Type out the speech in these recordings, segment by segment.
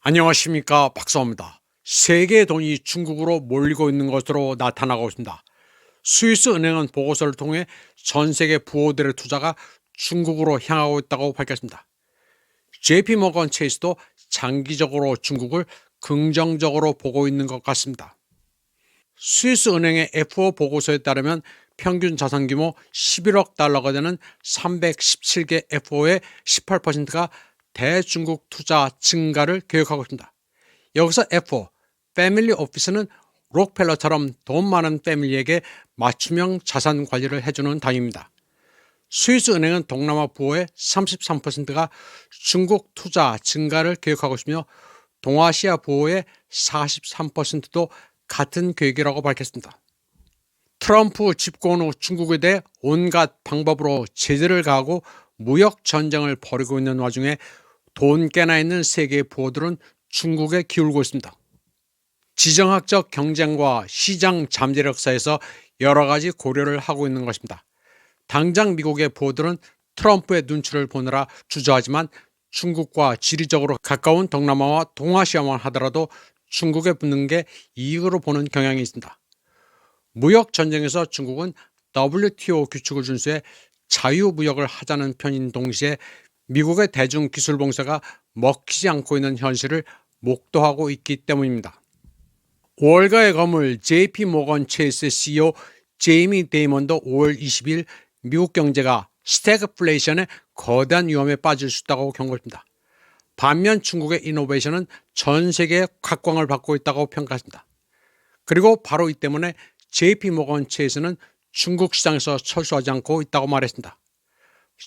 안녕하십니까, 박사입니다. 세계의 돈이 중국으로 몰리고 있는 것으로 나타나고 있습니다. 스위스 은행은 보고서를 통해 전 세계 부호들의 투자가 중국으로 향하고 있다고 밝혔습니다. JP모건 체이스도 장기적으로 중국을 긍정적으로 보고 있는 것 같습니다. 스위스 은행의 FO 보고서에 따르면 평균 자산 규모 11억 달러가 되는 317개 FO의 18%가 대중국 투자 증가를 계획하고 있습니다. 여기서 FO, 패밀리 오피스는 록펠러처럼 돈 많은 패밀리에게 맞춤형 자산 관리를 해주는 단위입니다. 스위스 은행은 동남아 부호의 33%가 중국 투자 증가를 계획하고 있으며 동아시아 부호의 43%도 같은 계획이라고 밝혔습니다. 트럼프 집권 후 중국에 대해 온갖 방법으로 제재를 가하고 무역 전쟁을 벌이고 있는 와중에 돈 깨나 있는 세계의 부호들은 중국에 기울고 있습니다. 지정학적 경쟁과 시장 잠재력 사이에서 여러 가지 고려를 하고 있는 것입니다. 당장 미국의 부호들은 트럼프의 눈치를 보느라 주저하지만 중국과 지리적으로 가까운 동남아와 동아시아만 하더라도 중국에 붙는 게 이익으로 보는 경향이 있습니다. 무역 전쟁에서 중국은 WTO 규칙을 준수해 자유무역을 하자는 편인 동시에 미국의 대중기술봉쇄가 먹히지 않고 있는 현실을 목도하고 있기 때문입니다. 월가의 거물 JP모건 체이스 CEO 제이미 데이먼도 5월 20일 미국 경제가 스태그플레이션의 거대한 위험에 빠질 수 있다고 경고했습니다. 반면 중국의 이노베이션은 전 세계의 각광을 받고 있다고 평가했습니다. 그리고 바로 이 때문에 JP모건 체이스는 중국 시장에서 철수하지 않고 있다고 말했습니다.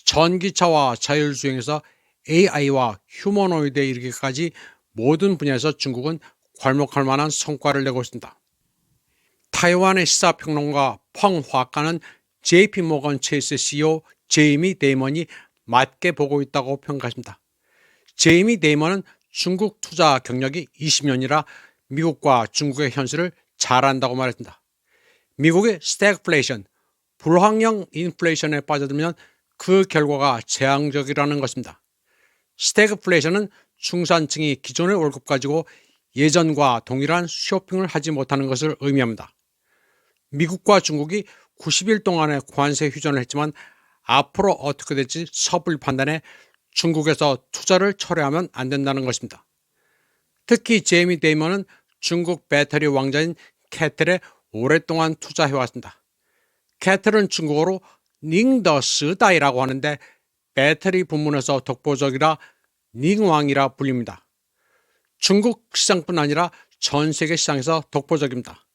전기차와 자율주행에서 AI와 휴머노이드에 이르기까지 모든 분야에서 중국은 괄목할 만한 성과를 내고 있습니다. 타이완의 시사평론가 펑 화가는 JP모건 체이스 CEO 제이미 데이먼이 맞게 보고 있다고 평가했습니다. 제이미 데이먼은 중국 투자 경력이 20년이라 미국과 중국의 현실을 잘 안다고 말했습니다. 미국의 스태그플레이션, 불황형 인플레이션에 빠져들면 그 결과가 재앙적이라는 것입니다. 스태그플레이션은 중산층이 기존의 월급 가지고 예전과 동일한 쇼핑을 하지 못하는 것을 의미합니다. 미국과 중국이 90일 동안의 관세 휴전을 했지만 앞으로 어떻게 될지 섣불리 판단해 중국에서 투자를 철회하면 안 된다는 것입니다. 특히 제이미 데이먼은 중국 배터리 왕자인 캐틀에 오랫동안 투자해왔습니다. 캐틀은 중국어로 닝더스다이라고 하는데 배터리 부문에서 독보적이라 닝왕이라 불립니다. 중국 시장뿐 아니라 전 세계 시장에서 독보적입니다.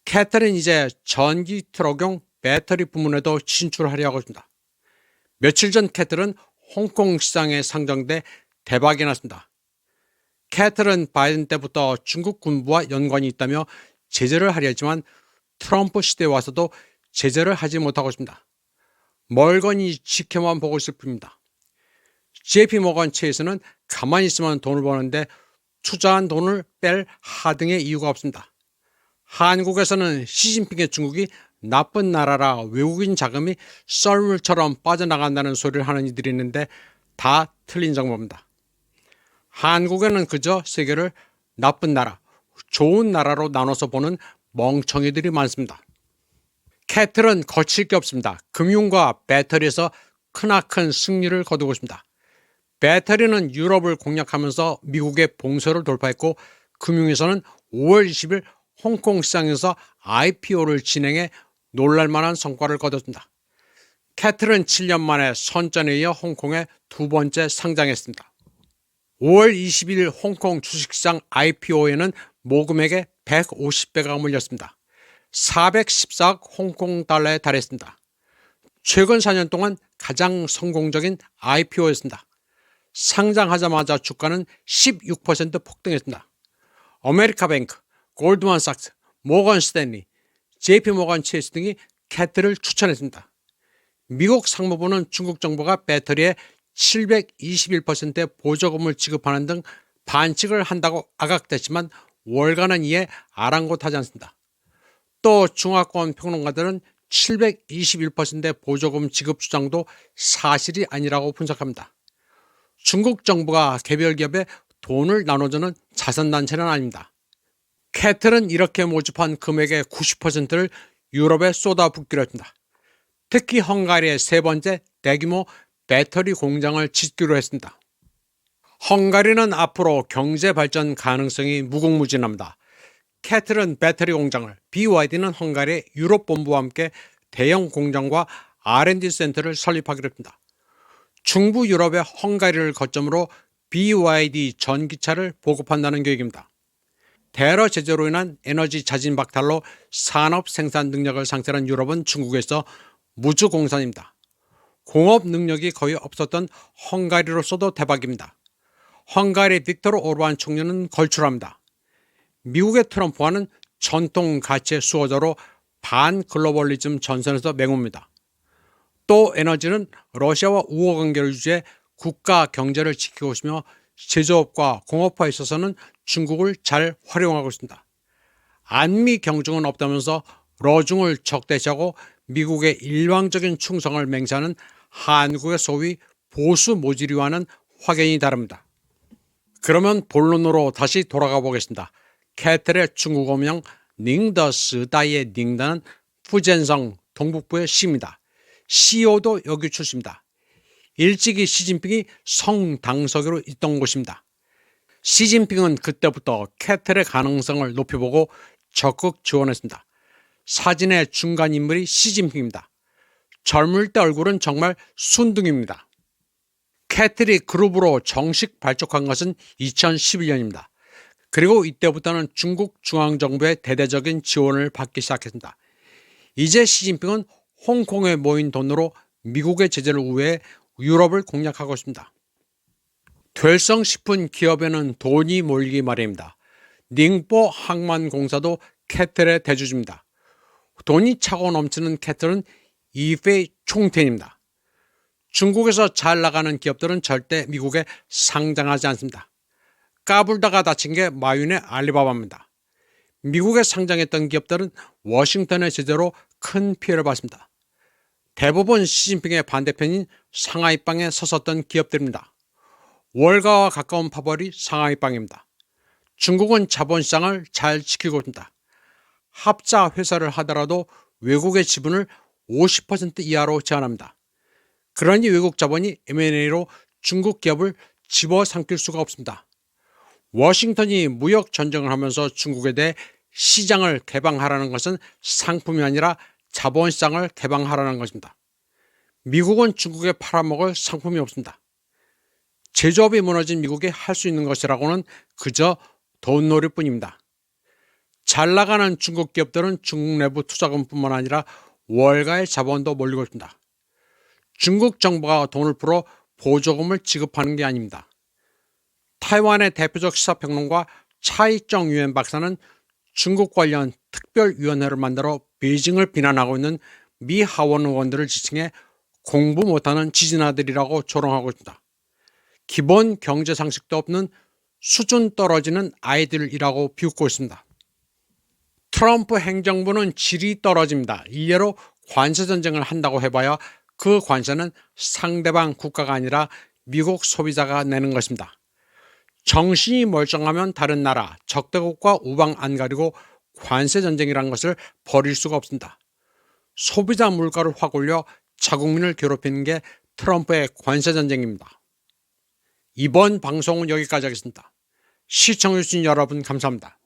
캐틀은 이제 전기 트럭용 배터리 부문에도 진출하려고 합니다. 며칠 전 캐틀은 홍콩 시장에 상장돼 대박이 났습니다. 캐틀은 바이든 때부터 중국 군부와 연관이 있다며 제재를 하려 했지만 트럼프 시대에 와서도 제재를 하지 못하고 있습니다. 멀거니 지켜만 보고 있을 뿐입니다. JP모건 체이스는 가만히 있으면 돈을 버는데 투자한 돈을 뺄 하등의 이유가 없습니다. 한국에서는 시진핑의 중국이 나쁜 나라라 외국인 자금이 썰물처럼 빠져나간다는 소리를 하는 이들이 있는데 다 틀린 정보입니다. 한국에는 그저 세계를 나쁜 나라, 좋은 나라로 나눠서 보는 멍청이들이 많습니다. 캐틀은 거칠 게 없습니다. 금융과 배터리에서 크나큰 승리를 거두고 있습니다. 배터리는 유럽을 공략하면서 미국의 봉쇄를 돌파했고 금융에서는 5월 20일 홍콩 시장에서 IPO를 진행해 놀랄만한 성과를 거뒀습니다. 캐틀은 7년 만에 선전에 이어 홍콩에 두 번째 상장했습니다. 5월 20일 홍콩 주식시장 IPO에는 모금액의 150배가 몰렸습니다. 414억 홍콩 달러에 달했습니다. 최근 4년 동안 가장 성공적인 IPO였습니다. 상장하자마자 주가는 16% 폭등했습니다. 아메리카뱅크, 골드만삭스, 모건 스탠리, JP모건 체이스 등이 캐틀을 추천했습니다. 미국 상무부는 중국 정부가 배터리에 721%의 보조금을 지급하는 등 반칙을 한다고 아각됐지만 월가는 이에 아랑곳하지 않습니다. 또 중화권 평론가들은 721%의 보조금 지급 주장도 사실이 아니라고 분석합니다. 중국 정부가 개별 기업에 돈을 나눠주는 자선단체는 아닙니다. 캐틀은 이렇게 모집한 금액의 90%를 유럽에 쏟아붓기로 했습니다. 특히 헝가리의 세 번째 대규모 배터리 공장을 짓기로 했습니다. 헝가리는 앞으로 경제 발전 가능성이 무궁무진합니다. 캐틀은 배터리 공장을, BYD는 헝가리의 유럽 본부와 함께 대형 공장과 R&D 센터를 설립하기로 했습니다. 중부 유럽의 헝가리를 거점으로 BYD 전기차를 보급한다는 계획입니다. 대러 제재로 인한 에너지 자진 박탈로 산업 생산 능력을 상실한 유럽은 중국에서 무주공산입니다. 공업 능력이 거의 없었던 헝가리로서도 대박입니다. 헝가리 빅토르 오르반 총리는 걸출합니다. 미국의 트럼프와는 전통 가치의 수호자로 반글로벌리즘 전선에서 맹호입니다. 또 에너지는 러시아와 우호 관계를 유지해 국가 경제를 지키고 있으며 제조업과 공업화에 있어서는 중국을 잘 활용하고 있습니다. 안미 경중은 없다면서 러중을 적대시하고 미국의 일방적인 충성을 맹세하는 한국의 소위 보수 모질이와는 확연히 다릅니다. 그러면 본론으로 다시 돌아가 보겠습니다. 캐틀의 중국어명 닝더스다이의 닝다는 푸젠성 동북부의 시입니다. CEO도 여기 출신입니다. 일찍이 시진핑이 성당서기로 있던 곳입니다. 시진핑은 그때부터 캐틀의 가능성을 높여보고 적극 지원했습니다. 사진의 중간 인물이 시진핑입니다. 젊을 때 얼굴은 정말 순둥입니다. 캐틀이 그룹으로 정식 발족한 것은 2011년입니다. 그리고 이때부터는 중국 중앙정부의 대대적인 지원을 받기 시작했습니다. 이제 시진핑은 홍콩에 모인 돈으로 미국의 제재를 우회해 유럽을 공략하고 있습니다. 될성 싶은 기업에는 돈이 몰리기 마련입니다. 닝보 항만공사도 캐틀의 대주주입니다. 돈이 차고 넘치는 캐틀은 이페이 총텐입니다. 중국에서 잘 나가는 기업들은 절대 미국에 상장하지 않습니다. 까불다가 다친 게 마윈의 알리바바입니다. 미국에 상장했던 기업들은 워싱턴의 제재로 큰 피해를 봤습니다. 대부분 시진핑의 반대편인 상하이빵에 섰었던 기업들입니다. 월가와 가까운 파벌이 상하이빵입니다. 중국은 자본시장을 잘 지키고 있습니다. 합자 회사를 하더라도 외국의 지분을 50% 이하로 제한합니다. 그러니 외국 자본이 M&A로 중국 기업을 집어삼킬 수가 없습니다. 워싱턴이 무역 전쟁을 하면서 중국에 대해 시장을 개방하라는 것은 상품이 아니라 자본시장을 개방하라는 것입니다. 미국은 중국에 팔아먹을 상품이 없습니다. 제조업이 무너진 미국이 할 수 있는 것이라고는 그저 돈놀이뿐입니다. 잘 나가는 중국 기업들은 중국 내부 투자금뿐만 아니라 월가의 자본도 몰리고 있습니다. 중국 정부가 돈을 풀어 보조금을 지급하는 게 아닙니다. 타이완의 대표적 시사평론가 차이정 유엔 박사는 중국 관련 특별위원회를 만들어 베이징을 비난하고 있는 미 하원 의원들을 지칭해 공부 못하는 지진아들이라고 조롱하고 있습니다. 기본 경제 상식도 없는 수준 떨어지는 아이들이라고 비웃고 있습니다. 트럼프 행정부는 질이 떨어집니다. 일례로 관세 전쟁을 한다고 해봐야 그 관세는 상대방 국가가 아니라 미국 소비자가 내는 것입니다. 정신이 멀쩡하면 다른 나라, 적대국과 우방 안 가리고 관세 전쟁이란 것을 버릴 수가 없습니다. 소비자 물가를 확 올려 자국민을 괴롭히는 게 트럼프의 관세 전쟁입니다. 이번 방송은 여기까지 하겠습니다. 시청해주신 여러분 감사합니다.